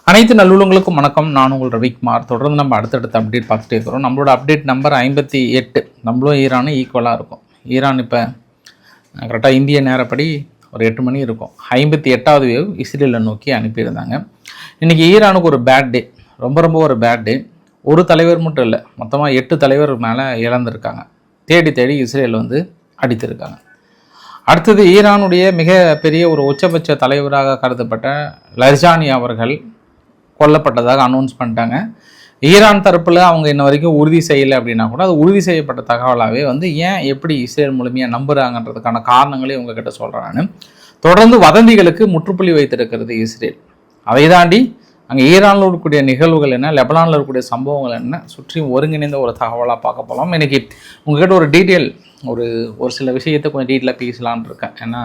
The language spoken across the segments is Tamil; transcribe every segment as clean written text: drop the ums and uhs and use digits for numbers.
அனைத்து நல்லுள்ளங்களுக்கும் வணக்கம். நான் உங்கள் ரவிக்குமார். தொடர்ந்து நம்ம அடுத்தடுத்த அப்டேட் பார்த்துட்டே இருக்கிறோம். நம்மளோட அப்டேட் நம்பர் 58. நம்மளும் ஈரானும் ஈக்குவலாக இருக்கும். ஈரான் இப்போ கரெக்டாக இந்திய நேரப்படி ஒரு 8 மணி இருக்கும். 58வது வேவ் இஸ்ரேலை நோக்கி அனுப்பியிருந்தாங்க. இன்றைக்கி ஈரானுக்கு ஒரு பேட் டே, ரொம்ப ஒரு பேட் டே. ஒரு தலைவர் மட்டும் இல்லை, மொத்தமாக 8 தலைவர் மேலே இழந்திருக்காங்க. தேடி இஸ்ரேல் வந்து அடித்திருக்காங்க. அடுத்தது ஈரானுடைய மிக பெரிய ஒரு உச்சபட்ச தலைவராக கருதப்பட்ட லர்ஜானி அவர்கள் கொல்லப்பட்டதாக அனௌன்ஸ் பண்ணிட்டாங்க. ஈரான் தரப்பில் அவங்க இன்ன வரைக்கும் உறுதி செய்யலை அப்படின்னா கூட அது உறுதி செய்யப்பட்ட தகவலாகவே வந்து ஏன் எப்படி இஸ்ரேல் முழுமையாக நம்புகிறாங்கன்றதுக்கான காரணங்களே உங்ககிட்ட சொல்கிறேன். நான் தொடர்ந்து வதந்திகளுக்கு முற்றுப்புள்ளி வைத்திருக்கிறது இஸ்ரேல். அதை தாண்டி அங்கே ஈரானில் இருக்கக்கூடிய நிகழ்வுகள் என்ன, லெபனானில் இருக்கக்கூடிய சம்பவங்கள் என்ன, சுற்றி ஒருங்கிணைந்த ஒரு தகவலாக பார்க்க போகலாம். இன்றைக்கி உங்ககிட்ட ஒரு டீட்டெயில் ஒரு சில விஷயத்தை கொஞ்சம் டீட்டெயிலாக பேசலான்னு இருக்கேன். ஏன்னா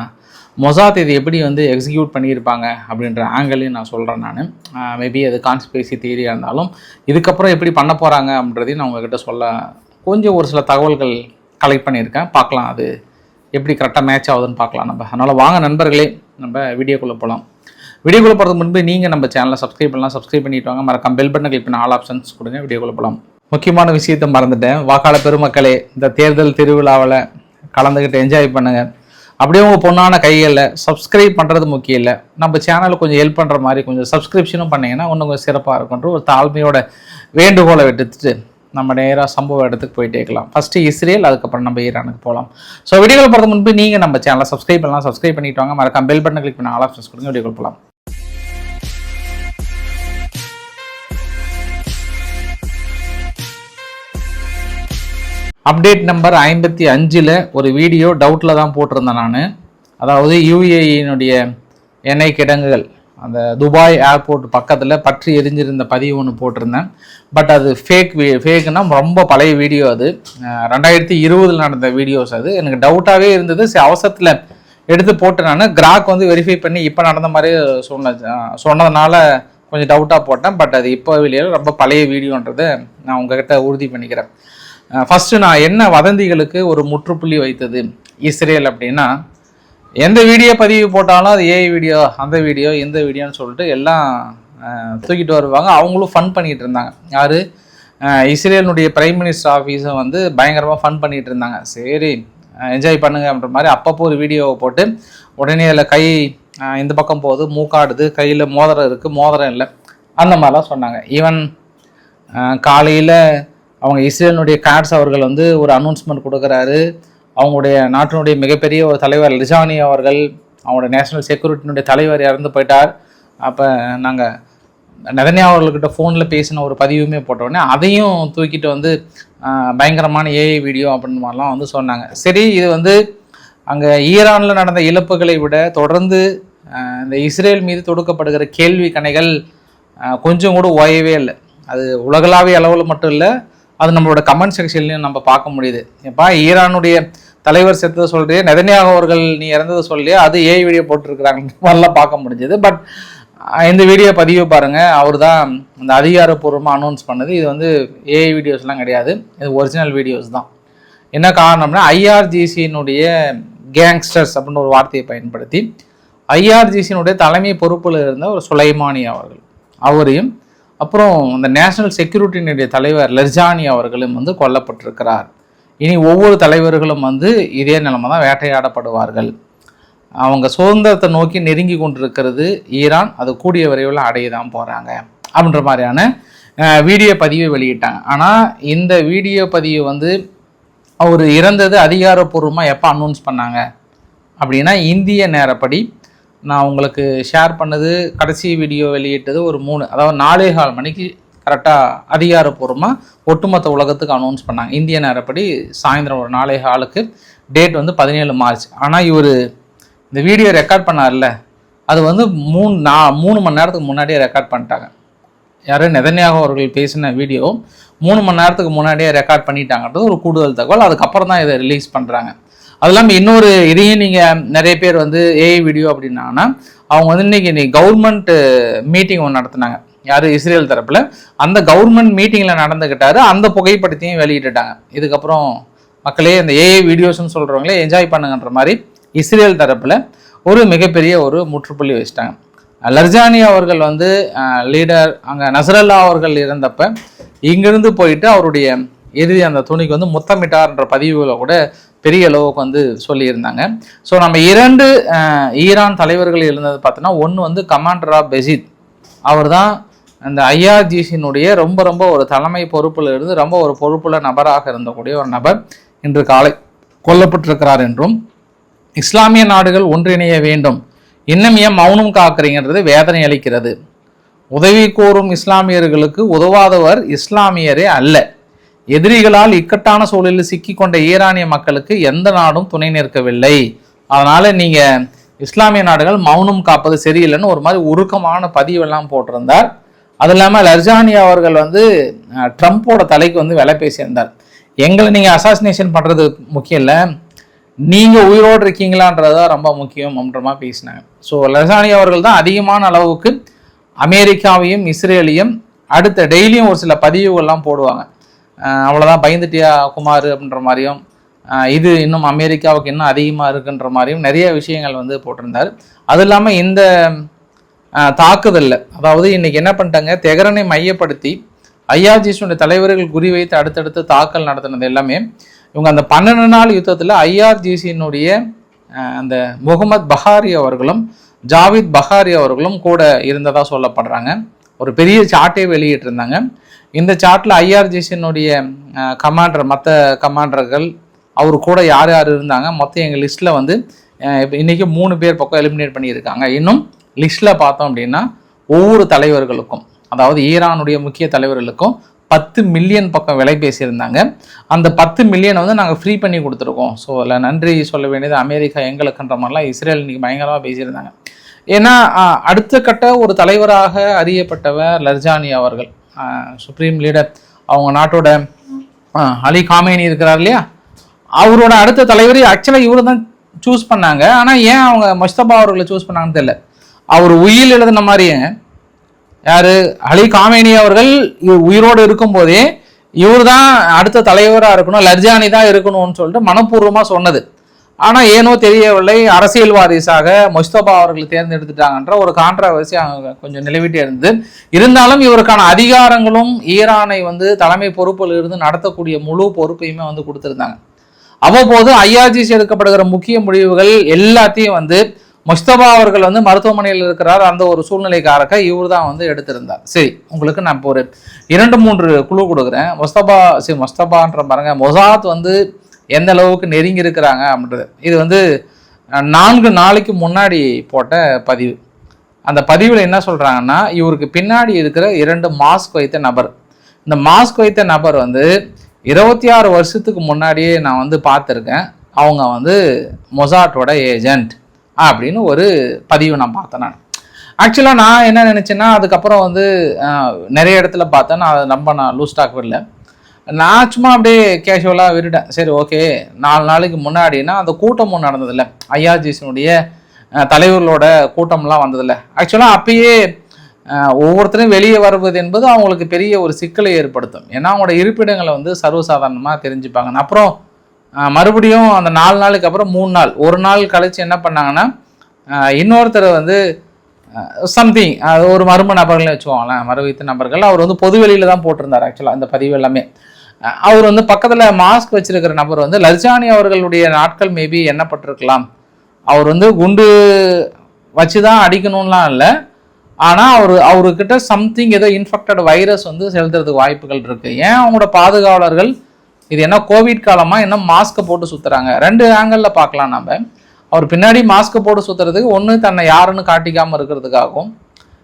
மொசாத் இது எப்படி வந்து எக்ஸிக்யூட் பண்ணியிருப்பாங்க அப்படின்ற ஆங்கிளையும் நான் சொல்கிறேன். நான் மேபி அது கான்ஸ்பிரசி தியரியாக இருந்தாலும் இதுக்கப்புறம் எப்படி பண்ண போகிறாங்க அப்படின்றதையும் நான் உங்ககிட்ட சொல்ல கொஞ்சம் ஒரு சில தகவல்கள் கலெக்ட் பண்ணியிருக்கேன். பார்க்கலாம் அது எப்படி கரெக்டாக மேட்ச் ஆகுதுன்னு பார்க்கலாம் நம்ம. அதனால் வாங்க நண்பர்களே, நம்ம வீடியோக்குள்ளே போகலாம். வீடியோக்குள்ளே போகிறதுக்கு முன்பு நீங்கள் நம்ம சேனலை சப்ஸ்கிரைப் பண்ணிட்டு வாங்க. மறக்காம பெல் பட்டனை கிளிக் பண்ணி ஆல் ஆப்ஷன்ஸ் கொடுங்க. வீடியோக்குள்ளே போகலாம். முக்கியமான விஷயத்தை மறந்துட்டேன். வாக்காளர் பெருமக்களே, இந்த தேர்தல் திருவிழாவில் கலந்துக்கிட்டு என்ஜாய் பண்ணுங்கள். அப்படியே உங்கள் பொண்ணான கைகளில் சப்ஸ்கிரைப் பண்ணுறது முக்கியம் இல்லை, நம்ம சேனலுக்கு கொஞ்சம் ஹெல்ப் பண்ணுற மாதிரி கொஞ்சம் சப்ஸ்கிரிப்ஷனும் பண்ணிங்கன்னா இன்னும் கொஞ்சம் சிறப்பாக இருக்குன்ற ஒரு தாழ்மையோட வேண்டுகோளை விட்டுட்டு நம்ம நேராக சம்பவ இடத்துக்கு போயிட்டே இருக்கலாம். ஃபஸ்ட்டு இஸ்ரேல், அதுக்கப்புறம் நம்ம ஈரானுக்கு போகலாம். ஸோ வீடியோவில் போகிறதுக்கு முன்பு நீங்கள் நம்ம சேனலை சப்ஸ்கிரைப் பண்ணிட்டு வாங்க. மறக்காம பெல் பட்டனை கிளிக் பண்ணி ஆல் ஆப்ஷன்ஸ் கொடுங்க. வீடியோக்குள்ள போகலாம். அப்டேட் நம்பர் 55 ஒரு வீடியோ டவுட்டில் தான் போட்டிருந்தேன் நான். அதாவது யுஏஇனுடைய எண்ணெய் கிடங்குகள் அந்த துபாய் ஏர்போர்ட் பக்கத்தில் பற்றி எரிஞ்சிருந்த பதிவு ஒன்று போட்டிருந்தேன். பட் அது ஃபேக்குன்னா ரொம்ப பழைய வீடியோ. அது 2020 நடந்த வீடியோஸ். அது எனக்கு டவுட்டாகவே இருந்தது. அவசரத்தில் எடுத்து போட்டு நான் கிராக் வந்து வெரிஃபை பண்ணி இப்போ நடந்த மாதிரி சொன்னதுனால கொஞ்சம் டவுட்டாக போட்டேன். பட் அது இப்போ வெளியே ரொம்ப பழைய வீடியோன்றதை நான் உங்ககிட்ட உறுதி பண்ணிக்கிறேன். ஃபஸ்ட்டு நான் என்ன வதந்திகளுக்கு ஒரு முற்றுப்புள்ளி வைத்தது இஸ்ரேல் அப்படின்னா, எந்த வீடியோ பதிவு போட்டாலும் அது ஏஐ வீடியோ, அந்த வீடியோ, இந்த வீடியோன்னு சொல்லிட்டு எல்லாம் தூக்கிட்டு வருவாங்க. அவங்களும் ஃபன் பண்ணிகிட்டு இருந்தாங்க. யார்? இஸ்ரேலினுடைய பிரைம் மினிஸ்டர் ஆஃபீஸை வந்து பயங்கரமாக ஃபன் பண்ணிகிட்டு இருந்தாங்க. சரி என்ஜாய் பண்ணுங்க அப்படின்ற மாதிரி அப்பப்போ ஒரு வீடியோவை போட்டு உடனே அதில் கை இந்த பக்கம் போகுது, மூக்காடுது, கையில் மோதிரம் இருக்குது, மோதிரம் இல்லை, அந்த மாதிரிலாம் சொன்னாங்க. ஈவன் காலையில் அவங்க இஸ்ரேலினுடைய காட்ஸ் அவர்கள் வந்து ஒரு அனௌன்ஸ்மெண்ட் கொடுக்குறாரு. அவங்களுடைய நாட்டினுடைய மிகப்பெரிய ஒரு தலைவர் லர்ஜானி அவர்கள், அவங்களுடைய நேஷனல் செக்யூரிட்டியினுடைய தலைவர் இறந்து போயிட்டார். அப்போ நாங்கள் நெதன்யாஹூ அவர்கள்கிட்ட ஃபோனில் பேசின ஒரு பதிவுமே போட்டோடனே அதையும் தூக்கிட்டு வந்து பயங்கரமான ஏஐ வீடியோ அப்படின்னு மாதிரிலாம் வந்து சொன்னாங்க. சரி, இது வந்து அங்கே ஈரானில் நடந்த இழப்புகளை விட தொடர்ந்து இந்த இஸ்ரேல் மீது தொடுக்கப்படுகிற கேள்வி கணைகள் கொஞ்சம் கூட ஓயவே இல்லை. அது உலகளாவிய அளவில் மட்டும் இல்லை, அது நம்மளோட கமெண்ட் செக்ஷன்லையும் நம்ம பார்க்க முடியுது. எப்பா ஈரானுடைய தலைவர் செத்ததை சொல்றியே, நெதன்யாஹூ அவர்கள் நீ இறந்ததை சொல்லியே, அது ஏஐ வீடியோ போட்டிருக்கிறாங்க மாதிரிலாம் பார்க்க முடிஞ்சது. பட் இந்த வீடியோ பதிவு பாருங்கள், அவர் தான் இந்த அதிகாரப்பூர்வமாக அனௌன்ஸ் பண்ணது. இது வந்து ஏஐ வீடியோஸ்லாம் கிடையாது, இது ஒரிஜினல் வீடியோஸ் தான். என்ன காரணம்னா ஐஆர்ஜிசியினுடைய கேங்ஸ்டர்ஸ் அப்படின்னு ஒரு வார்த்தையை பயன்படுத்தி ஐஆர்ஜிசியினுடைய தலைமை பொறுப்பில் இருந்த ஒரு சுலைமானி அவரையும் அப்புறம் இந்த நேஷனல் செக்யூரிட்டியினுடைய தலைவர் லர்ஜானி அவர்களும் வந்து கொல்லப்பட்டிருக்கிறார். இனி ஒவ்வொரு தலைவர்களும் வந்து இதே நிலைமை தான் வேட்டையாடப்படுவார்கள். அவங்க சுதந்திரத்தை நோக்கி நெருங்கி கொண்டிருக்கிறது ஈரான், அது கூடிய விரைவில் அடைய தான் போகிறாங்க அப்படின்ற மாதிரியான வீடியோ பதிவை வெளியிட்டாங்க. ஆனால் இந்த வீடியோ பதிவு வந்து அவர் இறந்தது அதிகாரப்பூர்வமாக எப்போ அனௌன்ஸ் பண்ணாங்க அப்படின்னா, இந்திய நேரப்படி நான் உங்களுக்கு ஷேர் பண்ணது கடைசி வீடியோ வெளியிட்டது ஒரு 4:15 மணிக்கு கரெக்டாக அதிகாரப்பூர்வமாக ஒட்டுமொத்த உலகத்துக்கு அனௌன்ஸ் பண்ணாங்க. இந்திய நேரப்படி சாயந்தரம் ஒரு 4:15க்கு, டேட் வந்து 17 மார்ச். ஆனால் இவர் இந்த வீடியோ ரெக்கார்ட் பண்ணார்ல, அது வந்து 3 மணி நேரத்துக்கு முன்னாடியே ரெக்கார்ட் பண்ணிட்டாங்க. யாரும் நெதன்யாஹூ அவர்கள் பேசின வீடியோ 3 மணி நேரத்துக்கு முன்னாடியே ரெக்கார்ட் பண்ணிட்டாங்கன்றது ஒரு கூடுதல் தகவல். அதுக்கப்புறம் தான் இதை ரிலீஸ் பண்ணுறாங்க. அது இல்லாமல் இன்னொரு இதையும் நீங்கள் நிறைய பேர் வந்து ஏஐ வீடியோ அப்படின்னாங்கன்னா, அவங்க வந்து இன்னைக்கு கவர்மெண்ட் மீட்டிங் ஒன்று நடத்தினாங்க. யார்? இஸ்ரேல் தரப்பில். அந்த கவர்மெண்ட் மீட்டிங்கில் நடந்துக்கிட்டாரு, அந்த புகைப்படத்தையும் வெளியிட்டுட்டாங்க. இதுக்கப்புறம் மக்களே இந்த ஏஐ வீடியோஸ்ன்னு சொல்கிறவங்களே என்ஜாய் பண்ணுங்கன்ற மாதிரி இஸ்ரேல் தரப்பில் ஒரு மிகப்பெரிய ஒரு முற்றுப்புள்ளி வச்சுட்டாங்க. லர்ஜானி அவர்கள் வந்து லீடர் அங்கே நசரல்லா அவர்கள் இருந்தப்ப இங்கிருந்து போயிட்டு அவருடைய இறுதி அந்த துணிக்கு வந்து முத்தமிட்டார்ன்ற பதிவுகளை கூட பெரிய அளவுக்கு வந்து சொல்லியிருந்தாங்க. ஸோ நம்ம 2 ஈரான் தலைவர்கள் இருந்தது பார்த்தோன்னா, ஒன்று வந்து கமாண்டர் ஆஃப் பெசித், அவர் தான் அந்த ஐஆர்ஜிசியினுடைய ரொம்ப ஒரு தலைமை பொறுப்பில் இருந்து ரொம்ப ஒரு பொறுப்புள்ள நபராக இருந்தக்கூடிய ஒரு நபர் இன்று காலை கொல்லப்பட்டிருக்கிறார் என்றும், இஸ்லாமிய நாடுகள் ஒன்றிணைய வேண்டும், இன்னும் ஏன் மௌனம் காக்குறீங்கிறது வேதனை அளிக்கிறது, உதவி கோரும் இஸ்லாமியர்களுக்கு உதவாதவர் இஸ்லாமியரே அல்ல, எதிரிகளால் இக்கட்டான சூழலில் சிக்கி கொண்ட ஈரானிய மக்களுக்கு எந்த நாடும் துணை நிற்கவில்லை, அதனால நீங்க இஸ்லாமிய நாடுகள் மௌனம் காப்பது சரியில்லைன்னு ஒரு மாதிரி உருக்கமான பதிவெல்லாம் போட்டிருந்தார். அது இல்லாமல் லர்ஜானி அவர்கள் வந்து ட்ரம்ப்போட தலைக்கு வந்து விலை பேசியிருந்தார். எங்களை நீங்க அசாசினேஷன் பண்றது முக்கியம் இல்லை, நீங்க உயிரோடு இருக்கீங்களான்றதுதான் ரொம்ப முக்கியம் அப்படின்ற மாதிரி பேசினாங்க. ஸோ லர்ஜானி அவர்கள் தான் அதிகமான அளவுக்கு அமெரிக்காவையும் இஸ்ரேலையும் அடுத்த டெய்லியும் ஒரு சில பதிவுகள்லாம் போடுவாங்க. அவ்வளோதான் பயந்துட்டியா குமார் அப்படின்ற மாதிரியும், இது இன்னும் அமெரிக்காவுக்கு இன்னும் அதிகமாக இருக்குன்ற மாதிரியும் நிறைய விஷயங்கள் வந்து போட்டிருந்தார். அது இல்லாமல் இந்த தாக்குதலில், அதாவது இன்னைக்கு என்ன பண்ணிட்டாங்க, தெஹ்ரானை மையப்படுத்தி ஐஆர்ஜிசியுடைய தலைவர்கள் குறிவைத்து அடுத்தடுத்து தாக்கல் நடத்தினது எல்லாமே இவங்க அந்த 12 நாள் யுத்தத்தில் ஐஆர்ஜிசியினுடைய அந்த முகமது பஹாரி அவர்களும் ஜாவித் பஹாரி அவர்களும் கூட இருந்ததாக சொல்லப்படுறாங்க. ஒரு பெரிய சார்ட்டே வெளியிட்டிருந்தாங்க. இந்த சார்ட்டில் ஐஆர்ஜிசியினுடைய கமாண்டர், மற்ற கமாண்டர்கள் அவர் கூட யார் யார் இருந்தாங்க, மொத்தம் எங்கள் லிஸ்ட்டில் வந்து இன்றைக்கி 3 பேர் பக்கம் எலிமினேட் பண்ணியிருக்காங்க. இன்னும் லிஸ்ட்டில் பார்த்தோம் அப்படின்னா ஒவ்வொரு தலைவர்களுக்கும், அதாவது ஈரானுடைய முக்கிய தலைவர்களுக்கும் 10 மில்லியன் பக்கம் விலை பேசியிருந்தாங்க. அந்த 10 மில்லியனை வந்து நாங்கள் ஃப்ரீ பண்ணி கொடுத்துருக்கோம். ஸோ அதில் நன்றி சொல்ல வேண்டியது அமெரிக்கா எங்களுக்குன்ற மாதிரிலாம் இஸ்ரேல் இன்னைக்கு பயங்கரமாக பேசியிருந்தாங்க. ஏன்னா அடுத்த கட்ட ஒரு தலைவராக அறியப்பட்டவர் லர்ஜானி அவர்கள், சுப்ரீம் லீடர், அவங்க நாட்டோட அலி காமேனி இருக்கிறார் இல்லையா, அவரோட அடுத்த தலைவர் ஆக்சுவலாக இவரு தான் சூஸ் பண்ணாங்க. ஆனால் ஏன் அவங்க முஸ்தபா அவர்களை சூஸ் பண்ணாங்கன்னு தெரியல. அவர் உயில் எழுதின மாதிரியே யாரு அலி காமேனி அவர்கள் உயிரோடு இருக்கும் போதே இவர் தான் அடுத்த தலைவராக இருக்கணும், லர்ஜானி தான் இருக்கணும்னு சொல்லிட்டு மனப்பூர்வமாக சொன்னது. ஆனால் ஏனோ தெரியவில்லை, அரசியல் வாரிசாக முஸ்தபா அவர்கள் தேர்ந்தெடுத்துட்டாங்கன்ற ஒரு கான்ட்ரவர்சி அங்கே கொஞ்சம் நிலவிட்டே இருந்தது. இருந்தாலும் இவருக்கான அதிகாரங்களும் ஈரானை வந்து தலைமை பொறுப்பில் இருந்து நடத்தக்கூடிய முழு பொறுப்பையுமே வந்து கொடுத்துருந்தாங்க. அவ்வப்போது ஐஆர்ஜிசி எடுக்கப்படுகிற முக்கிய முடிவுகள் எல்லாத்தையும் வந்து முஸ்தபா அவர்கள் வந்து மருத்துவமனையில் இருக்கிறார், அந்த ஒரு சூழ்நிலைக்காரக்க இவர் தான் வந்து எடுத்திருந்தார். சரி, உங்களுக்கு நான் இப்போ ஒரு 2-3 குழு கொடுக்குறேன். முஸ்தபான்ற பாருங்க, மொசாத் வந்து எந்த அளவுக்கு நெருங்கி இருக்கிறாங்க அப்படின்றது. இது வந்து 4 நாளைக்கு முன்னாடி போட்ட பதிவு. அந்த பதிவில் என்ன சொல்கிறாங்கன்னா, இவருக்கு பின்னாடி இருக்கிற 2 மாஸ்க் வைத்த நபர், இந்த மாஸ்க் வைத்த நபர் வந்து 26 வருஷத்துக்கு முன்னாடியே நான் வந்து பார்த்துருக்கேன், அவங்க வந்து மொசாட்டோட ஏஜென்ட் அப்படின்னு ஒரு பதிவு நான் பார்த்தேன். ஆக்சுவலாக நான் என்ன நினச்சேன்னா, அதுக்கப்புறம் வந்து நிறைய இடத்துல பார்த்தேன், நான் அதை நான் லூஸ் டாக் விடல, நான் சும்மா அப்படியே கேஷுவலாக விட்டுட்டேன். சரி ஓகே, 4 நாளைக்கு முன்னாடினா அந்த கூட்டமும் நடந்ததில்லை, ஐஆர்ஜிசியினுடைய தலைவர்களோட கூட்டம்லாம் வந்ததில்லை. ஆக்சுவலாக அப்பயே ஒவ்வொருத்தரும் வெளியே வருவது என்பது அவங்களுக்கு பெரிய ஒரு சிக்கலை ஏற்படுத்தும். ஏன்னா அவங்களோட இருப்பிடங்களை வந்து சர்வசாதாரணமாக தெரிஞ்சுப்பாங்க. அப்புறம் மறுபடியும் அந்த 4 நாளுக்கு அப்புறம் 3 நாள், ஒரு நாள் கழிச்சு என்ன பண்ணாங்கன்னா, இன்னொருத்தர் வந்து சம்திங், அது ஒரு மர்ம நபர்கள்னு வச்சுக்கோங்களேன், மறுவைத்த நபர்கள், அவர் வந்து பொது வெளியில தான் போட்டிருந்தார். ஆக்சுவலாக அந்த பதிவு எல்லாமே அவர் வந்து பக்கத்தில் மாஸ்க் வச்சிருக்கிற நபர் வந்து லர்ஜானி அவர்களுடைய நாட்கள் மேபி எண்ணப்பட்டிருக்கலாம். அவர் வந்து குண்டு வச்சு தான் அடிக்கணும்லாம் இல்லை, ஆனால் அவர்கிட்ட சம்திங் ஏதோ இன்ஃபெக்டட் வைரஸ் வந்து செலுத்துறதுக்கு வாய்ப்புகள் இருக்கு. ஏன் அவங்களோட பாதுகாவலர்கள் இது என்ன கோவிட் காலமா என்ன மாஸ்க்கை போட்டு சுத்துறாங்க? 2 ஆங்கிளில் பார்க்கலாம் நம்ம. அவர் பின்னாடி மாஸ்க்கை போட்டு சுத்துறதுக்கு ஒன்று தன்னை யாருன்னு காட்டிக்காமல் இருக்கிறதுக்காகவும்,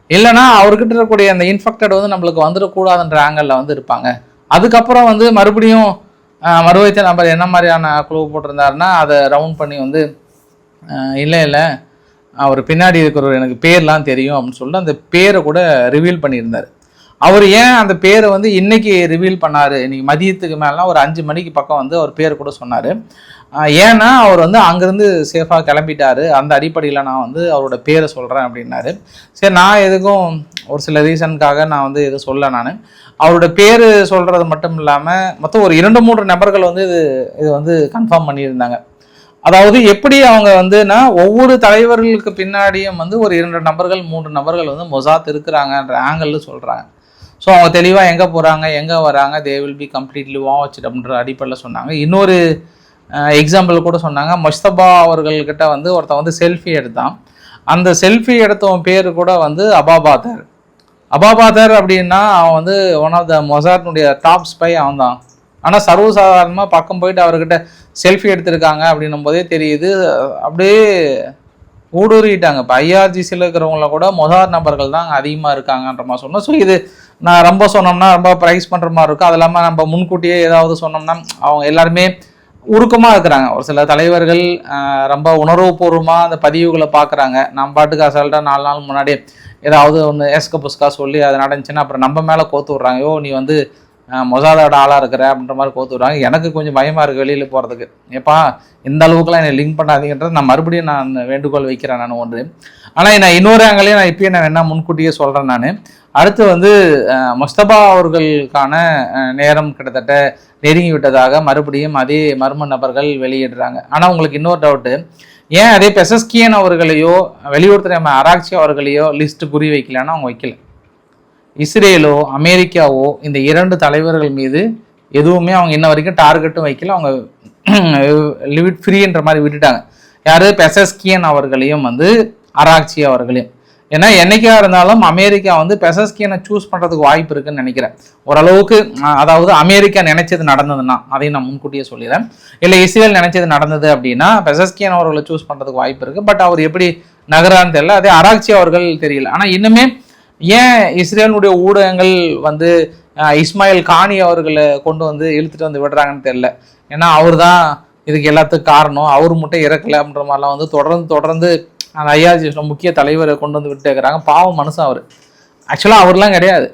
இல்லைனா அவர்கிட்ட இருக்கக்கூடிய அந்த இன்ஃபெக்டட் வந்து நம்மளுக்கு வந்துடக்கூடாதுன்ற ஆங்கிளில் வந்து இருப்பாங்க. அதுக்கப்புறம் வந்து மறுபடியும் மறுவைத்த நபர் என்ன மாதிரியான குழு போட்டிருந்தாருன்னா, அதை ரவுண்ட் பண்ணி வந்து இல்லை அவர் பின்னாடி இருக்கிறவர் எனக்கு பேர்லாம் தெரியும் அப்படின்னு சொல்லிட்டு அந்த பேரை கூட ரிவீல் பண்ணியிருந்தார். அவர் ஏன் அந்த பேரை வந்து இன்னைக்கு ரிவீல் பண்ணார், இன்னைக்கு மதியத்துக்கு மேலாம் ஒரு 5 மணிக்கு பக்கம் வந்து அவர் பேர் கூட சொன்னார். ஏன்னா அவர் வந்து அங்கேருந்து சேஃபாக கிளம்பிட்டாரு, அந்த அடிப்படையில் நான் வந்து அவரோட பேரை சொல்கிறேன் அப்படின்னாரு. சரி, நான் எதுக்கும் ஒரு சில ரீசனுக்காக நான் வந்து எதுவும் சொல்ல, நான் அவரோட பேர் சொல்கிறது மட்டும் இல்லாமல் மொத்தம் ஒரு 2-3 நபர்கள் வந்து இது வந்து கன்ஃபார்ம் பண்ணியிருந்தாங்க. அதாவது எப்படி அவங்க வந்துன்னா ஒவ்வொரு தலைவர்களுக்கு பின்னாடியும் வந்து ஒரு 2 நபர்கள் 3 நபர்கள் வந்து மொசாத் இருக்கிறாங்கன்ற ஆங்கிள் சொல்கிறாங்க. ஸோ அவங்க தெளிவாக எங்கே போகிறாங்க எங்கே வராங்க, they will be completely watch அப்படின்ற அடிப்படையில் சொன்னாங்க. இன்னொரு எக்ஸாம்பிள் கூட சொன்னாங்க, முஸ்தபா அவர்கள்கிட்ட வந்து ஒருத்தன் வந்து செல்ஃபி எடுத்தான். அந்த செல்ஃபி எடுத்தவன் பேர் கூட வந்து அபாபாதர். அபாபாதர் அப்படின்னா அவன் வந்து ஒன் ஆஃப் த மொசாட்னுடைய டாப் ஸ்பை அவன் தான். ஆனால் சர்வசாதாரணமாக பக்கம் போயிட்டு அவர்கிட்ட செல்ஃபி எடுத்திருக்காங்க அப்படின்னும் போதே தெரியுது, அப்படியே ஊடுருவிட்டாங்க. இப்போ ஐஆர்ஜிசியில் இருக்கிறவங்கள கூட மொசாட் நபர்கள் தான் அதிகமாக இருக்காங்கன்ற மாதிரி சொன்னோம். ஸோ இது நான் ரொம்ப சொன்னோம்னா ரொம்ப ப்ரைஸ் பண்ணுற மாதிரி இருக்கும். அது இல்லாமல் நம்ம முன்கூட்டியே ஏதாவது சொன்னோம்னா அவங்க எல்லாருமே உருக்கமாக இருக்கிறாங்க. ஒரு சில தலைவர்கள் ரொம்ப உணர்வுபூர்வமாக அந்த பதிவுகளை பார்க்குறாங்க. நம்ம பாட்டுக்கு அசால்ட்டாக 4 நாள் முன்னாடி ஏதாவது ஒன்று ஏஸ்க புஸ்கா சொல்லி அது நடந்துச்சுன்னா அப்புறம் நம்ம மேலே கோத்து விட்றாங்க, யோ நீ வந்து மொசாதோட ஆளாக இருக்கிற அப்படின்ற மாதிரி கோத்து விட்றாங்க. எனக்கு கொஞ்சம் பயமாக இருக்குது வெளியில் போகிறதுக்கு. ஏப்பா இந்த அளவுக்குலாம் என்னை லிங்க் பண்ணாதீங்கன்றது நான் மறுபடியும் நான் வேண்டுகோள் வைக்கிறேன் நான் ஒன்று. ஆனால் நான் இன்னொரு ஆங்கிலையும் நான் இப்பயே நான் என்ன முன்கூட்டியே சொல்கிறேன். நான் அடுத்து வந்து முஸ்தபா அவர்களுக்கான நேரம் கிட்டத்தட்ட நெருங்கி விட்டதாக மறுபடியும் அதே மர்ம நபர்கள் வெளியிடுறாங்க. ஆனால் உங்களுக்கு இன்னொரு டவுட்டு, ஏன் அதே பெசஸ்கியன் அவர்களையோ வெளியுறவுத்துறை ஆராய்ச்சி அவர்களையோ லிஸ்ட் குறி வைக்கலன்னா அவங்க வைக்கல. இஸ்ரேலோ அமெரிக்காவோ இந்த 2 தலைவர்கள் மீது எதுவுமே அவங்க இன்ன வரைக்கும் டார்கெட்டும் வைக்கல. அவங்க லிவிட் ஃப்ரீன்ற மாதிரி விட்டுட்டாங்க. யார்? பெசஸ்கியன் அவர்களையும் வந்து ஆராய்ச்சி அவர்களையும். ஏன்னா என்னைக்கா இருந்தாலும் அமெரிக்கா வந்து பெசஸ்கியனை சூஸ் பண்ணுறதுக்கு வாய்ப்பு இருக்குன்னு நினைக்கிறேன் ஓரளவுக்கு. அதாவது அமெரிக்கா நினைச்சது நடந்ததுன்னா அதையும் நான் முன்கூட்டியே சொல்லிடுறேன். இல்லை இஸ்ரேல் நினைச்சது நடந்தது அப்படின்னா பெசஸ்கியன் அவர்களை சூஸ் பண்ணுறதுக்கு வாய்ப்பு இருக்குது. பட் அவர் எப்படி நகரான்னு தெரியல. அதே ஆராய்ச்சி அவர்கள் தெரியல. ஆனால் இன்னுமே ஏன் இஸ்ரேலுடைய ஊடகங்கள் வந்து இஸ்மாயில் கானி அவர்களை கொண்டு வந்து இழுத்துட்டு வந்து விடுறாங்கன்னு தெரியல. ஏன்னா அவர் தான் இதுக்கு எல்லாத்துக்கும் காரணம், அவர் மட்டும் இறக்கலை அப்படின்ற மாதிரிலாம் வந்து தொடர்ந்து அந்த ஐஆர்ஜிஎஸோட முக்கிய தலைவரை கொண்டு வந்து விட்டு இருக்கிறாங்க. பாவம் மனுஷன் அவர். ஆக்சுவலாக அவர்லாம் கிடையாது.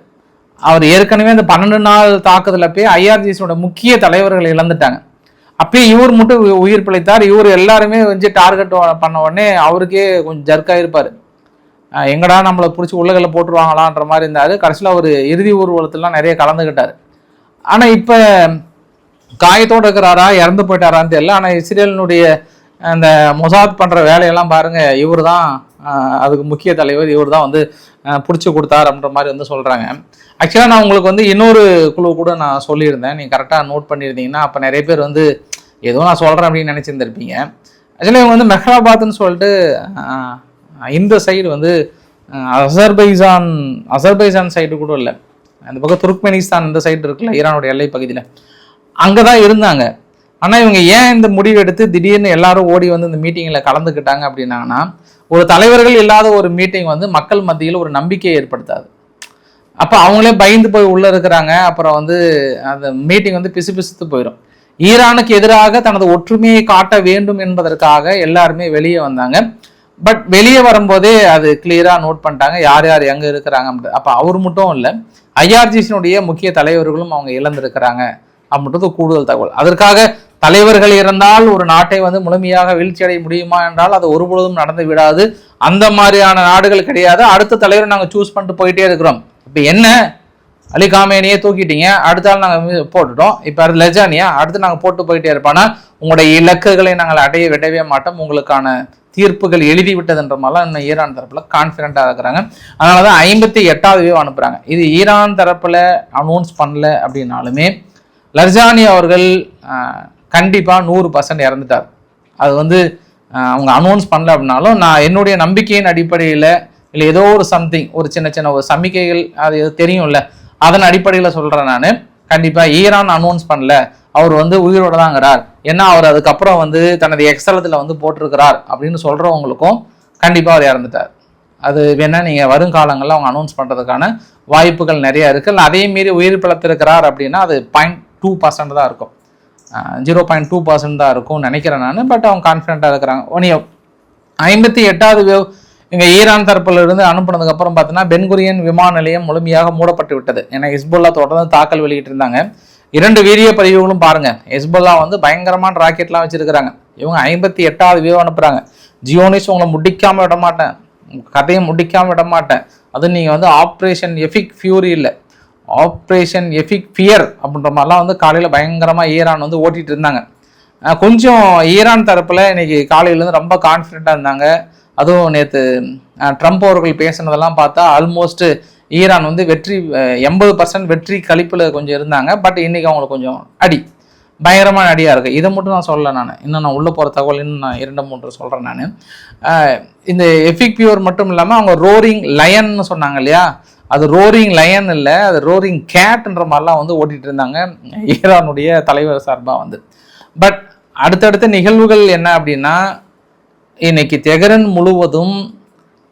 அவர் ஏற்கனவே அந்த 12 நாள் தாக்குதல போய் ஐஆர்ஜிஎஸோட முக்கிய தலைவர்களை இழந்துட்டாங்க. அப்பயே இவர் மட்டும் உயிர் பிழைத்தார். இவர் எல்லாருமே வந்து டார்கெட் பண்ண உடனே அவருக்கே கொஞ்சம் ஜர்க்காயிருப்பார். எங்கடா நம்மளை பிடிச்சி உள்ளகளை போட்டுருவாங்களான்ற மாதிரி இருந்தார். கடைசியில் ஒரு இறுதி ஊர்வலத்திலாம் நிறைய கலந்துக்கிட்டார். ஆனால் இப்போ காயத்தோடு இருக்கிறாரா இறந்து போயிட்டாரான்னு தெரியல. ஆனால் இஸ்ரேலினுடைய அந்த மொசாத் பண்ணுற வேலையெல்லாம் பாருங்கள், இவர் தான் அதுக்கு முக்கிய தலைவர், இவர் தான் வந்து பிடிச்சி கொடுத்தார் அப்படின்ற மாதிரி வந்து சொல்கிறாங்க. ஆக்சுவலாக நான் உங்களுக்கு வந்து இன்னொரு குழு கூட நான் சொல்லியிருந்தேன், நீங்கள் கரெக்டாக நோட் பண்ணியிருந்தீங்கன்னா அப்போ நிறைய பேர் வந்து ஏதோ நான் சொல்கிறேன் அப்படின்னு நினச்சிருந்துருப்பீங்க. ஆக்சுவலாக இவங்க வந்து மெஹ்ராபாத்னு சொல்லிட்டு இந்த சைடு வந்து அசர்பைசான் சைடு கூட இல்லை, அந்த பக்கம் துர்க்மெனிஸ்தான் இந்த சைடு இருக்குல்ல, ஈரானுடைய எல்லை பகுதியில், அங்கே தான் இருந்தாங்க. ஆனால் இவங்க ஏன் இந்த முடிவு எடுத்து திடீர்னு எல்லாரும் ஓடி வந்து இந்த மீட்டிங்கில் கலந்துக்கிட்டாங்க அப்படின்னாங்கன்னா, ஒரு தலைவர்கள் இல்லாத ஒரு மீட்டிங் வந்து மக்கள் மத்தியில் ஒரு நம்பிக்கையை ஏற்படுத்தாது. அப்போ அவங்களே பயந்து போய் உள்ளே இருக்கிறாங்க. அப்புறம் வந்து அந்த மீட்டிங் வந்து பிசுபிசுத்து போயிடும். ஈரானுக்கு எதிராக தனது ஒற்றுமையை காட்ட வேண்டும் என்பதற்காக எல்லாருமே வெளியே வந்தாங்க. பட் வெளியே வரும்போதே அது கிளியராக நோட் பண்ணிட்டாங்க யார் யார் எங்கே இருக்கிறாங்க. அப்போ அவர் மட்டும் இல்லை, ஐஆர்ஜிசியினுடைய முக்கிய தலைவர்களும் அவங்க இழந்திருக்கிறாங்க அப்படின்றது கூடுதல் தகவல். அதற்காக தலைவர்கள் இருந்தால் ஒரு நாட்டை வந்து முழுமையாக வீழ்ச்சி அடைய முடியுமா என்றால் அது ஒருபொழுதும் நடந்து விடாது. அந்த மாதிரியான நாடுகள் கிடையாது. அடுத்த தலைவரை நாங்கள் சூஸ் பண்ணிட்டு போயிட்டே இருக்கிறோம். இப்போ என்ன, அலி காமேனியே தூக்கிட்டீங்க, அடுத்த ஆள் நாங்கள் போட்டுட்டோம், இப்போ அது லெஜானியா, அடுத்து நாங்கள் போட்டு போயிட்டே இருப்போம்னா உங்களுடைய இலக்குகளை நாங்கள் அடைய விடவே மாட்டோம், உங்களுக்கான தீர்ப்புகள் எழுதி விட்டதுன்ற மாதிரிலாம் இன்னும் ஈரான் தரப்புல கான்ஃபிடென்ட்டாக இருக்கிறாங்க. அதனால தான் 58வது வேவ் அனுப்புகிறாங்க. இது ஈரான் தரப்புல அனௌன்ஸ் பண்ணல அப்படின்னாலுமே லர்ஜானி அவர்கள் கண்டிப்பாக 100% இறந்துட்டார். அது வந்து அவங்க அனௌன்ஸ் பண்ணல அப்படின்னாலும் நான் என்னுடைய நம்பிக்கையின் அடிப்படையில் இல்லை ஏதோ ஒரு சம்திங் ஒரு சின்ன ஒரு சமிக்கைகள் அது தெரியும்ல, அதன் அடிப்படையில் சொல்கிறேன். நான் கண்டிப்பாக ஈரான் அனௌன்ஸ் பண்ணல, அவர் வந்து உயிரோடு தாங்கிறார், ஏன்னா அவர் அதுக்கப்புறம் வந்து தனது எக்ஸலத்தில் வந்து போட்டிருக்கிறார் அப்படின்னு சொல்கிறவங்களுக்கும் கண்டிப்பாக அவர் இறந்துட்டார். அது வேணா நீங்கள் வருங்காலங்களில் அவங்க அனௌன்ஸ் பண்ணுறதுக்கான வாய்ப்புகள் நிறையா இருக்குது. அதே மீறி உயிர் பிழைத்திருக்கிறார் அப்படின்னா அது 0.2% தான் இருக்கும், 0.2% தான் இருக்கும்னு நினைக்கிறேன் நான். பட் அவங்க கான்ஃபிடென்ட்டாக இருக்கிறாங்க. 58வது வேவ் இங்கே ஈரான் தரப்புல இருந்து அனுப்புனதுக்கு அப்புறம் பார்த்தீங்கன்னா பென்குரியன் விமான நிலையம் முழுமையாக மூடப்பட்டு விட்டது. ஏன்னா ஹிஸ்புல்லா தொடர்ந்து தாக்கல் வெளியிட்டு இருந்தாங்க. 2 வீடியோ பதிவுகளும் பாருங்க. ஹிஸ்புல்லா வந்து பயங்கரமான ராக்கெட்லாம் வச்சிருக்கிறாங்க. இவங்க 58வது வேவ் அனுப்புறாங்க. ஜியோனிஸ் உங்களை முடிக்காம விட மாட்டேன், கதையை முடிக்காம விட மாட்டேன், அது நீங்க வந்து ஆப்ரேஷன் எஃபிக் ஃபியூரி இல்லை, ஆப்ரேஷன் எஃபிக் ஃபியர் அப்படின்ற மாதிரிலாம் வந்து காலையில் பயங்கரமாக ஈரான் வந்து ஓட்டிகிட்டு இருந்தாங்க. கொஞ்சம் ஈரான் தரப்பில் இன்னைக்கு காலையிலேருந்து ரொம்ப கான்ஃபிடென்ட்டாக இருந்தாங்க. அதுவும் நேற்று ட்ரம்ப் அவர்கள் பேசுனதெல்லாம் பார்த்தா ஆல்மோஸ்ட் ஈரான் வந்து வெற்றி 80% வெற்றி கழிப்பில் கொஞ்சம் இருந்தாங்க. பட் இன்னைக்கு அவங்களுக்கு கொஞ்சம் பயங்கரமான அடியாக இருக்குது. இதை மட்டும் நான் சொல்லலை. இன்னும் நான் உள்ளே போகிற தகவல் இன்னும் நான் 2-3 சொல்கிறேன். நான் இந்த எஃபிக் பியூர் மட்டும் இல்லாமல் அவங்க ரோரிங் லயன்னு சொன்னாங்க இல்லையா, அது ரோரிங் லயன் இல்லை, அது ரோரிங் கேட்ன்ற மாதிரிலாம் வந்து ஓட்டிகிட்டு இருந்தாங்க ஈரானுடைய தலைவர் சார்பாக வந்து. பட் அடுத்தடுத்த நிகழ்வுகள் என்ன அப்படின்னா, இன்னைக்கு தெஹ்ரான் முழுவதும்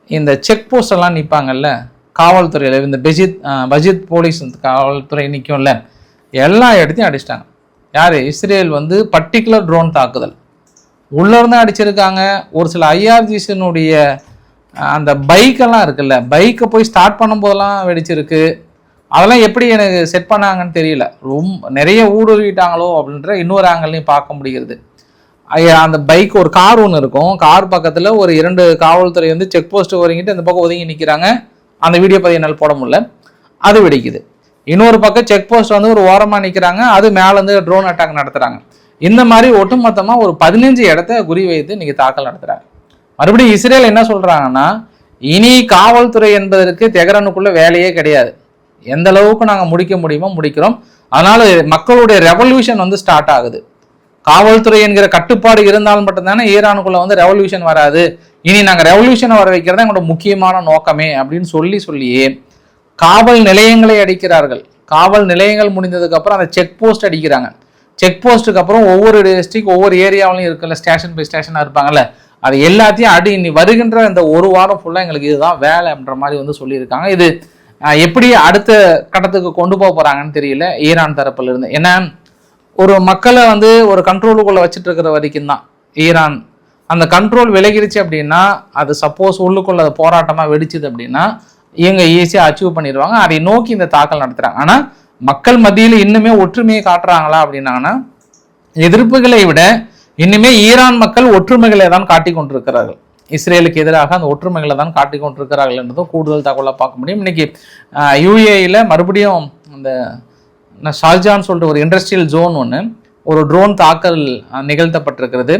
இந்த செக் போஸ்ட் எல்லாம் நிற்பாங்கல்ல காவல்துறையில், இந்த பஜித் போலீஸ் காவல்துறை நிற்கும்ல, எல்லா இடத்தையும் அடிச்சிட்டாங்க. யார்? இஸ்ரேல் வந்து பர்டிகுலர் ட்ரோன் தாக்குதல் உள்ளேருந்து அடிச்சிருக்காங்க. ஒரு சில ஐஆர்ஜிஸினுடைய அந்த பைக்கெல்லாம் இருக்குல்ல, பைக்கை போய் ஸ்டார்ட் பண்ணும்போதெல்லாம் வெடிச்சிருக்கு. அதெல்லாம் எப்படி எனக்கு செட் பண்ணாங்கன்னு தெரியல. ரொம்ப நிறைய ஊடுருவிட்டாங்களோ அப்படின்ற இன்னொரு ஆங்கிள்லையும் பார்க்க முடிகிறது. அந்த பைக் ஒரு கார் ஒன்று இருக்கும், கார் பக்கத்தில் ஒரு 2 காவல்துறை வந்து செக் போஸ்ட் ஒதுங்கிட்டு இந்த பக்கம் ஒதுங்கி நிற்கிறாங்க. அந்த வீடியோ பதிவு என்னால் போட முடியல, அது வெடிக்குது. இன்னொரு பக்கம் செக் போஸ்ட் வந்து ஒரு ஓரமாக நிற்கிறாங்க, அது மேலேருந்து ட்ரோன் அட்டாக் நடத்துகிறாங்க. இந்த மாதிரி ஒட்டுமொத்தமாக ஒரு 15 இடத்த குறி வைத்து இன்னைக்கு தாக்கல் நடத்துகிறாங்க. மறுபடியும் இஸ்ரேல் என்ன சொல்கிறாங்கன்னா, இனி காவல்துறை என்பதற்கு தெஹ்ரானுக்குள்ள வேலையே கிடையாது, எந்த அளவுக்கு நாங்கள் முடிக்க முடியுமோ முடிக்கிறோம். அதனால மக்களுடைய ரெவல்யூஷன் வந்து ஸ்டார்ட் ஆகுது. காவல்துறை என்கிற கட்டுப்பாடு இருந்தாலும் மட்டும்தானே ஈரானுக்குள்ள வந்து ரெவல்யூஷன் வராது. இனி நாங்கள் ரெவல்யூஷனை வர வைக்கிறதா எங்களோட முக்கியமான நோக்கமே அப்படின்னு சொல்லியே காவல் நிலையங்களை அடிக்கிறார்கள். காவல் நிலையங்கள் முடிந்ததுக்கு அப்புறம் அந்த செக் போஸ்ட் அடிக்கிறாங்க. செக் போஸ்ட்டுக்கு அப்புறம் ஒவ்வொரு டிஸ்ட்ரிக்ட் ஒவ்வொரு ஏரியாவிலையும் இருக்குல்ல, ஸ்டேஷன் பை ஸ்டேஷனாக இருப்பாங்கல்ல, அது எல்லாத்தையும் இனி வருகின்ற இந்த ஒரு வாரம் ஃபுல்லாக எங்களுக்கு இதுதான் வேலை அப்படின்ற மாதிரி வந்து சொல்லியிருக்காங்க. இது எப்படி அடுத்த கட்டத்துக்கு கொண்டு போக போகிறாங்கன்னு தெரியல ஈரான் தரப்புல இருந்து. ஏன்னா ஒரு மக்களை வந்து ஒரு கண்ட்ரோலுக்குள்ளே வச்சுட்டு இருக்கிற வரைக்கும் தான் ஈரான். அந்த கண்ட்ரோல் விலகிடுச்சு அப்படின்னா, அது சப்போஸ் உள்ளுக்குள்ள அது போராட்டமாக வெடிச்சுது அப்படின்னா இவங்க ஈஸியாக அச்சீவ் பண்ணிடுவாங்க. அதை நோக்கி இந்த தாக்கல் நடத்துகிறாங்க. ஆனால் மக்கள் மத்தியில் இன்னுமே ஒற்றுமையை காட்டுறாங்களா அப்படின்னாங்கன்னா, எதிர்ப்புகளை விட இன்னுமே ஈரான் மக்கள் ஒற்றுமைகளை தான் காட்டி கொண்டிருக்கிறார்கள். இஸ்ரேலுக்கு எதிராக அந்த ஒற்றுமைகளை தான் காட்டி கொண்டிருக்கிறார்கள் என்றதும் கூடுதல் தகவலாக பார்க்க முடியும். இன்னைக்கு யுஏஇயில் மறுபடியும் இந்த ஷார்ஜான்னு சொல்லிட்டு ஒரு இண்டஸ்ட்ரியல் ஜோன் ஒன்று ஒரு ட்ரோன் தாக்கல் நிகழ்த்தப்பட்டிருக்கிறது.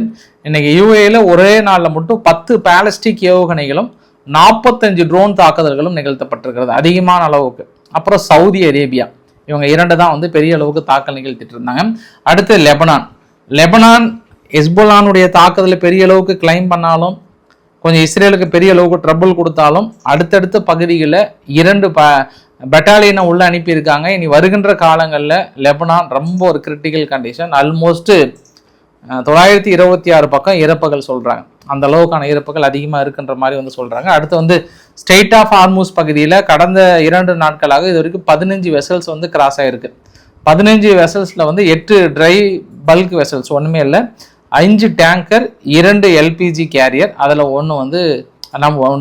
இன்னைக்கு யுஏஇயில் ஒரே நாளில் மட்டும் 10 பாலிஸ்டிக் ஏவுகணைகளும் 45 ட்ரோன் தாக்குதல்களும் நிகழ்த்தப்பட்டிருக்கிறது, அதிகமான அளவுக்கு. அப்புறம் சவுதி அரேபியா, இவங்க 2 தான் வந்து பெரிய அளவுக்கு தாக்கல் நிகழ்த்திட்டு இருந்தாங்க. அடுத்து லெபனான் ஹெஸ்புல்லானுடைய தாக்குதலை பெரிய அளவுக்கு கிளைம் பண்ணாலும், கொஞ்சம் இஸ்ரேலுக்கு பெரிய அளவுக்கு ட்ரபிள் கொடுத்தாலும், அடுத்தடுத்த பகுதிகளில் 2 பெட்டாலியனை உள்ள அனுப்பியிருக்காங்க. இனி வருகின்ற காலங்களில் லெபனான் ரொம்ப ஒரு கிரிட்டிக்கல் கண்டிஷன். ஆல்மோஸ்ட் 926 பக்கம் இறப்புகள் சொல்கிறாங்க. அந்த அளவுக்கான இறப்புகள் அதிகமாக இருக்குன்ற மாதிரி வந்து சொல்கிறாங்க. அடுத்து வந்து ஸ்ட்ரெய்ட் ஆஃப் ஹார்மூஸ் பகுதியில் கடந்த 2 நாட்களாக இது வரைக்கும் 15 வெசல்ஸ் வந்து கிராஸ் ஆகிருக்கு. 15 வெசல்ஸில் வந்து 8 ட்ரை பல்க் வெசல்ஸ், ஒன்றுமே இல்லை, 5 டேங்கர், 2 எல்பிஜி கேரியர், அதில் ஒன்று வந்து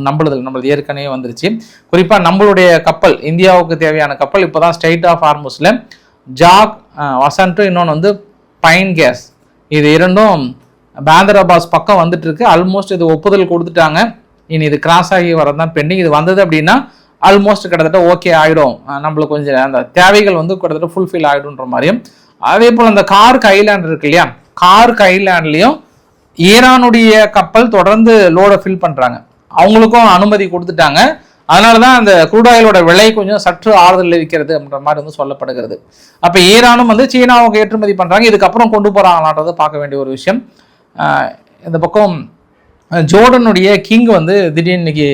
நம்மளது ஏற்கனவே வந்துருச்சு. குறிப்பாக நம்மளுடைய கப்பல், இந்தியாவுக்கு தேவையான கப்பல் இப்போ தான் ஸ்ட்ரெய்ட் ஆஃப் ஹார்மூஸில் ஜாக் வசன்ட்டு, இன்னொன்று வந்து பைன் கேஸ், இது 2ம் பேந்தர் அப்பாஸ் பக்கம் வந்துட்டு இருக்கு. ஆல்மோஸ்ட் இது ஒப்புதல் கொடுத்துட்டாங்க. இனி இது கிராஸ் ஆகி வரதான் பெண்டிங். இது வந்தது அப்படின்னா ஆல்மோஸ்ட் கிட்டத்தட்ட ஓகே ஆகிடும், நம்மளுக்கு கொஞ்சம் அந்த தேவைகள் வந்து கிட்டத்தட்ட ஃபுல்ஃபில் ஆகிடும்ன்ற மாதிரியும். அதே போல் அந்த கார்க் ஐலாண்ட் இருக்கு இல்லையா, கார்க் ஐலாண்ட்லேயும் ஈரானுடைய கப்பல் தொடர்ந்து லோடை ஃபில் பண்ணுறாங்க. அவங்களுக்கும் அனுமதி கொடுத்துட்டாங்க. அதனால தான் அந்த க்ரூட் ஆயிலோட விலை கொஞ்சம் சற்று ஆறுதல் இருக்கிறது அப்படின்ற மாதிரி வந்து சொல்லப்படுகிறது. அப்போ ஈரானும் வந்து சீனாவுக்கு ஏற்றுமதி பண்ணுறாங்க. இதுக்கப்புறம் கொண்டு போகிறாங்களான்றதை பார்க்க வேண்டிய ஒரு விஷயம். இந்த பக்கம் ஜோர்டனுடைய கிங் வந்து திடீர்னு இன்னைக்கு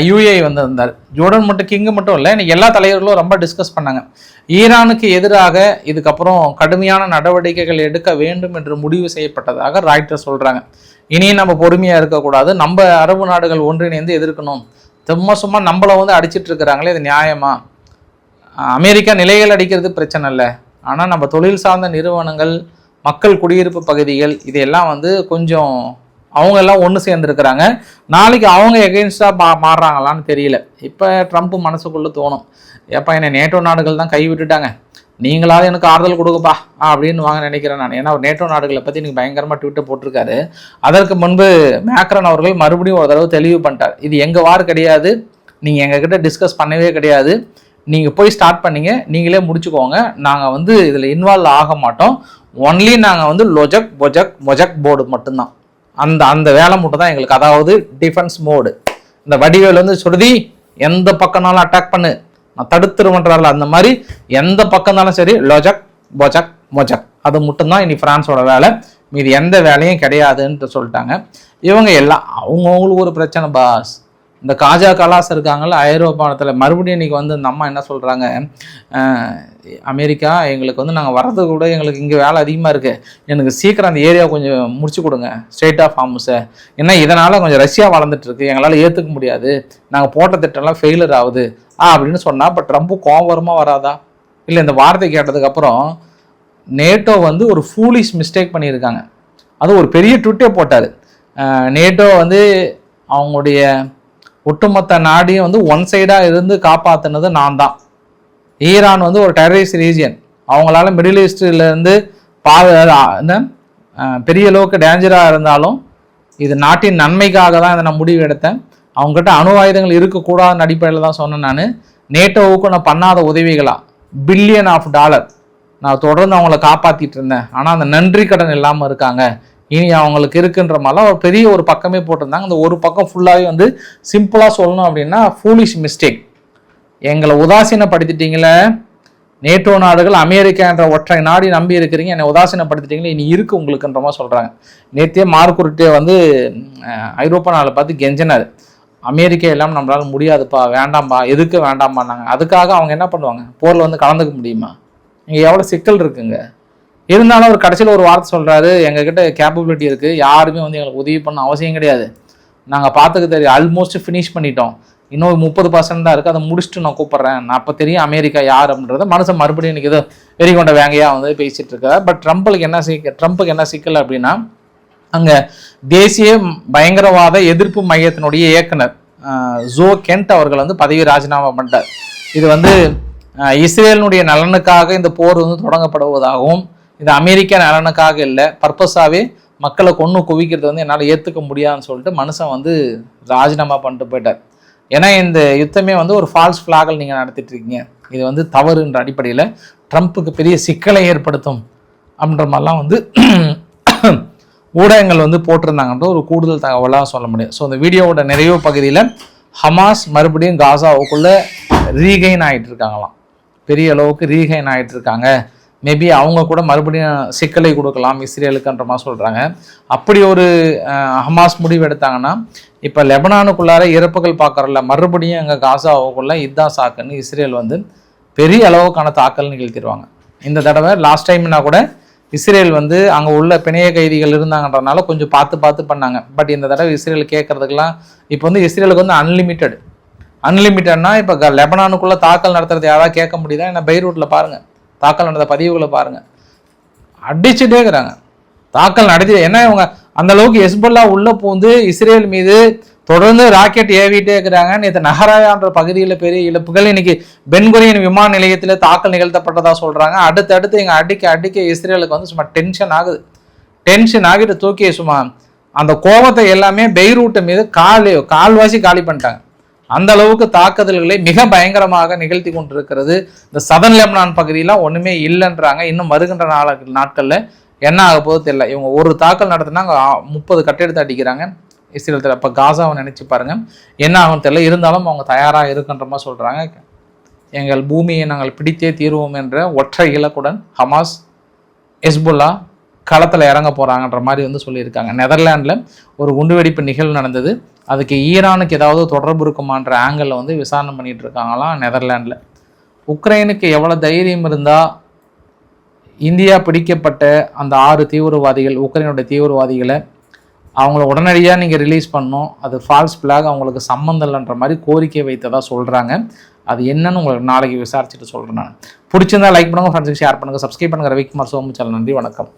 யுஏஇ வந்திருந்தார். ஜோர்டன் மட்டும் கிங்கு மட்டும் இல்லை, இன்னைக்கு எல்லா தலைவர்களும் ரொம்ப டிஸ்கஸ் பண்ணாங்க. ஈரானுக்கு எதிராக இதுக்கப்புறம் கடுமையான நடவடிக்கைகள் எடுக்க வேண்டும் என்று முடிவு செய்யப்பட்டதாக ராய்ட்டர் சொல்கிறாங்க. இனியும் நம்ம பொறுமையாக இருக்கக்கூடாது, நம்ம அரபு நாடுகள் ஒன்றிணைந்து எதிர்க்கணும். சும்மா நம்மளை வந்து அடிச்சிட்டு இருக்கிறாங்களே, இது நியாயமா? அமெரிக்கா நிலைகள் அடிக்கிறது பிரச்சனை இல்லை, ஆனால் நம்ம தொழில் சார்ந்த நிறுவனங்கள், மக்கள் குடியிருப்பு பகுதிகள், இதையெல்லாம் வந்து கொஞ்சம் அவங்க எல்லாம் ஒன்று சேர்ந்துருக்கிறாங்க. நாளைக்கு அவங்க எகெயின்ஸ்டாக மாறுறாங்களான்னு தெரியல. இப்போ ட்ரம்ப் மனசுக்குள்ளே தோணும், எப்போ என்னை நேட்டோ நாடுகள் தான் கை விட்டுட்டாங்க, நீங்களாவது எனக்கு ஆறுதல் கொடுக்கப்பா அப்படின்னு வாங்க நினைக்கிறேன் நான். ஏன்னா நேட்டோ நாடுகளை பற்றி நீங்கள் பயங்கரமாக ட்விட்டர் போட்டிருக்காரு. அதற்கு முன்பு மேக்ரன் அவர்கள் மறுபடியும் ஒரு தடவை தெளிவு பண்ணிட்டார், இது எங்கள் வார் கிடையாது, நீங்கள் எங்ககிட்ட டிஸ்கஸ் பண்ணவே கிடையாது, நீங்கள் போய் ஸ்டார்ட் பண்ணீங்க, நீங்களே முடிச்சுக்கோங்க, நாங்கள் வந்து இதில் இன்வால்வ் ஆக மாட்டோம், ஒன்லி நாங்கள் வந்து லொஜக் மொஜக் போர்டு மட்டும்தான், அந்த வேலை மட்டும் தான் எங்களுக்கு. அதாவது டிஃபென்ஸ் மோடு. இந்த வடிவேல் வந்து சுருதி எந்த பக்கம்னாலும் அட்டாக் பண்ணு, நான் தடுத்துருமன்றால அந்த மாதிரி எந்த பக்கம்னாலும் சரி லொஜக் மொஜக் அது மட்டும்தான் இனி பிரான்ஸோட வேலை, மீது எந்த வேலையும் கிடையாதுன்ட்டு சொல்லிட்டாங்க. இவங்க எல்லாம் அவங்கவுங்களுக்கு ஒரு பிரச்சனை பாஸ். இந்த காஜா கலாஸ் இருக்காங்கல்ல ஐரோப்பானத்தில், மறுபடியும் இன்றைக்கி வந்து இந்த அம்மா என்ன சொல்கிறாங்க, அமெரிக்கா எங்களுக்கு வந்து நாங்கள் வர்றது கூட எங்களுக்கு இங்கே வேலை அதிகமாக இருக்குது, எனக்கு சீக்கிரம் அந்த ஏரியா கொஞ்சம் முடிச்சு கொடுங்க, ஸ்ட்ரெயிட் ஆஃப் ஹார்முஸை, ஏன்னா இதனால் கொஞ்சம் ரஷ்யா வளர்ந்துட்டுருக்கு, எங்களால் ஏற்றுக்க முடியாது, நாங்கள் போட்ட திட்டம்லாம் ஃபெயிலர் ஆகுது அப்படின்னு சொன்னால். பட் ட்ரம்ப்பு கோபரமாக வராதா? இல்லை இந்த வார்த்தை கேட்டதுக்கப்புறம் நேட்டோ வந்து ஒரு ஃபூலிஷ் மிஸ்டேக் பண்ணியிருக்காங்க. அது ஒரு பெரிய ட்விட்டே போட்டார். நேட்டோ வந்து அவங்களுடைய ஒட்டுமொத்த நாடையும் வந்து ஒன் சைடாக இருந்து காப்பாற்றினது நான் தான். ஈரான் வந்து ஒரு டெரரிஸ்ட் ரீஜியன், அவங்களால மிடில் ஈஸ்ட்லேருந்து பெரிய அளவுக்கு டேஞ்சராக இருந்தாலும் இது நாட்டின் நன்மைக்காக தான் இதை நான் முடிவு எடுத்தேன். அவங்ககிட்ட அணு ஆயுதங்கள் இருக்கக்கூடாதுன்னு அடிப்படையில் தான் சொன்னேன். நான் நேட்டோவுக்கு நான் பண்ணாத உதவிகளாக $பில்லியன் நான் தொடர்ந்து அவங்கள காப்பாற்றிட்டு இருந்தேன், ஆனால் அந்த நன்றி கடன் இல்லாமல் இருக்காங்க, இனி அவங்களுக்கு இருக்குன்ற மாதிரிலாம் ஒரு பெரிய ஒரு பக்கமே போட்டிருந்தாங்க. அந்த ஒரு பக்கம் ஃபுல்லாகவே வந்து சிம்பிளாக சொல்லணும் அப்படின்னா ஃபூலிஷ் மிஸ்டேக். எங்களை உதாசீனப்படுத்திட்டீங்களே நேட்டோ நாடுகள், அமெரிக்கா என்ற ஒற்றை நாடு நம்பி இருக்கிறீங்க, என்னை உதாசீனப்படுத்திட்டீங்களே, இனி இருக்குது உங்களுக்குன்ற மாதிரி சொல்கிறாங்க. நேற்றே மார்க் ருட்டே வந்து ஐரோப்பா நாளை பார்த்து கெஞ்சினார், அமெரிக்கா எல்லாம் நம்மளால முடியாதுப்பா, வேண்டாம்பா, எதுக்கு வேண்டாம்பான்னாங்க. அதுக்காக அவங்க என்ன பண்ணுவாங்க, போரில் வந்து கலந்துக்க முடியுமா? இங்கே எவ்வளோ சிக்கல் இருக்குங்க. இருந்தாலும் அவர் கடைசியில் ஒரு வார்த்தை சொல்கிறாரு, எங்ககிட்ட கேப்பபிலிட்டி இருக்குது, யாருமே வந்து எங்களுக்கு உதவி பண்ண அவசியம் கிடையாது, நாங்கள் பார்த்துக்க தெரியும், ஆல்மோஸ்ட் ஃபினிஷ் பண்ணிட்டோம், இன்னும் 30% தான் இருக்குது, அதை முடிச்சுட்டு நான் கூப்பிட்றேன், நான் அப்போ தெரியும் அமெரிக்கா யார் அப்படின்றத மனுஷன் மறுபடியும் எனக்கு ஏதோ வெறி கொண்ட வேங்கையாக வந்து பேசிகிட்டு இருக்காரு. பட் ட்ரம்ப்புக்கு என்ன சிக்கல் அப்படின்னா, அங்கே தேசிய பயங்கரவாத எதிர்ப்பு மையத்தினுடைய இயக்குனர் ஜோ கென்ட் அவர்கள் வந்து பதவி ராஜினாமா பண்ணிட்டார். இது வந்து இஸ்ரேலினுடைய நலனுக்காக இந்த போர் வந்து தொடங்கப்படுவதாகவும், இது அமெரிக்கா நலனுக்காக இல்லை, பர்பஸாகவே மக்களை கொன்று குவிக்கிறது வந்து என்னால் ஏற்றுக்க முடியாதுன்னு சொல்லிட்டு மனுஷன் வந்து ராஜினாமா பண்ணிட்டு போயிட்டார். ஏன்னா இந்த யுத்தமே வந்து ஒரு ஃபால்ஸ் ஃப்ளாகல் நீங்கள் நடத்திட்டு இருக்கீங்க, இது வந்து தவறுன்ற அடிப்படையில் ட்ரம்ப்புக்கு பெரிய சிக்கலை ஏற்படுத்தும் அப்படின்ற மாதிரிலாம் வந்து ஊடகங்கள் வந்து போட்டிருந்தாங்கன்ற ஒரு கூடுதல் தகவலாக சொல்ல முடியும். ஸோ இந்த வீடியோவோட நிறைவு பகுதியில் ஹமாஸ் மறுபடியும் காசாவுக்குள்ளே ரீகைன் ஆகிட்டு இருக்காங்களாம், பெரிய அளவுக்கு ரீகைன் ஆகிட்டு இருக்காங்க. மேபி அவங்க கூட மறுபடியும் சிக்கலை கொடுக்கலாம் இஸ்ரேலுக்குன்ற மாதிரி சொல்கிறாங்க. அப்படி ஒரு ஹமாஸ் முடிவு எடுத்தாங்கன்னா இப்போ லெபனானுக்குள்ளார இறப்புகள் பார்க்குறல, மறுபடியும் எங்கள் காசாவுக்குள்ளே இதுதான் சாக்குன்னு இஸ்ரேல் வந்து பெரிய அளவுக்கான தாக்கல் நிகழ்த்திடுவாங்க. இந்த தடவை லாஸ்ட் டைம்னா கூட இஸ்ரேல் வந்து அங்கே உள்ள பிணைய கைதிகள் இருந்தாங்கன்றதுனால கொஞ்சம் பார்த்து பண்ணாங்க. பட் இந்த தடவை இஸ்ரேல் கேட்கறதுக்கெல்லாம் இப்போ வந்து இஸ்ரேலுக்கு வந்து அன்லிமிட்டட்னா இப்போ லெபனானுக்குள்ளே தாக்கல் நடத்துறது யாராவது கேட்க முடியுதா? ஏன்னா பெய்ரூட்டில் பாருங்கள், தாக்கல் நடந்த பதிவுகளை பாருங்கள், அடிச்சுட்டே இருக்கிறாங்க தாக்கல் நடத்தி. ஏன்னா இவங்க அந்த அளவுக்கு ஹெஸ்புல்லா உள்ள பூந்து இஸ்ரேல் மீது தொடர்ந்து ராக்கெட் ஏவிட்டே இருக்கிறாங்க. நேற்று நஹராயான்ற பகுதியில் பெரிய இழப்புகள், இன்னைக்கு பென்குரியன் விமான நிலையத்தில் தாக்கல் நிகழ்த்தப்பட்டதா சொல்றாங்க. அடுத்தடுத்து இங்கே அடிக்க இஸ்ரேலுக்கு வந்து சும்மா டென்ஷன் ஆகிட்டு தூக்கி சும்மா அந்த கோபத்தை எல்லாமே பெய்ரூட்டு மீது கால்வாசி காலி பண்ணிட்டாங்க. அந்த அளவுக்கு தாக்குதல்களை மிக பயங்கரமாக நிகழ்த்தி கொண்டிருக்கிறது. இந்த சதன் லெபனான் பகுதியெல்லாம் ஒன்றுமே இல்லைன்றாங்க. இன்னும் வருகின்ற நாட்களில் என்ன ஆக போது தெரியல. இவங்க ஒரு தாக்கல் நடத்தினா 30 கட்டெடுத்து அடிக்கிறாங்க இஸ்ரேல். அப்போ காசாவை நினச்சி பாருங்க என்ன ஆகும் தெரியல. இருந்தாலும் அவங்க தயாராக இருக்குன்ற மாதிரி சொல்கிறாங்க. எங்கள் பூமியை நாங்கள் பிடித்தே தீர்வோம் என்ற ஒற்றை இலக்குடன் ஹமாஸ் ஹெஸ்புல்லா களத்தில் இறங்க போகிறாங்கன்ற மாதிரி வந்து சொல்லியிருக்காங்க. நெதர்லாண்டில் ஒரு குண்டுவெடிப்பு நிகழ்வு நடந்தது. அதுக்கு ஈரானுக்கு ஏதாவது தொடர்பு இருக்குமான்ற ஆங்கிளில் வந்து விசாரணை பண்ணிகிட்டு இருக்காங்களாம் நெதர்லாண்டில். உக்ரைனுக்கு எவ்வளோ தைரியம் இருந்தால் இந்தியா பிடிக்கப்பட்ட அந்த 6 தீவிரவாதிகள், உக்ரைனுடைய தீவிரவாதிகளை அவங்கள உடனடியாக நீங்கள் ரிலீஸ் பண்ணணும், அது ஃபால்ஸ் ஃப்ளாக், அவங்களுக்கு சம்மந்தம் இல்லைன்ற மாதிரி கோரிக்கை வைத்ததாக சொல்கிறாங்க. அது என்னன்னு உங்களுக்கு நாளைக்கு விசாரிச்சுட்டு சொல்கிறேன். நான் பிடிச்சிருந்தா லைக் பண்ணுங்கள், ஃப்ரெண்ட்ஸுக்கு ஷேர் பண்ணுங்கள், சப்ஸ்கிரைப் பண்ணுங்கள். ரவிக்குமார் சோமு சேனல். நன்றி, வணக்கம்.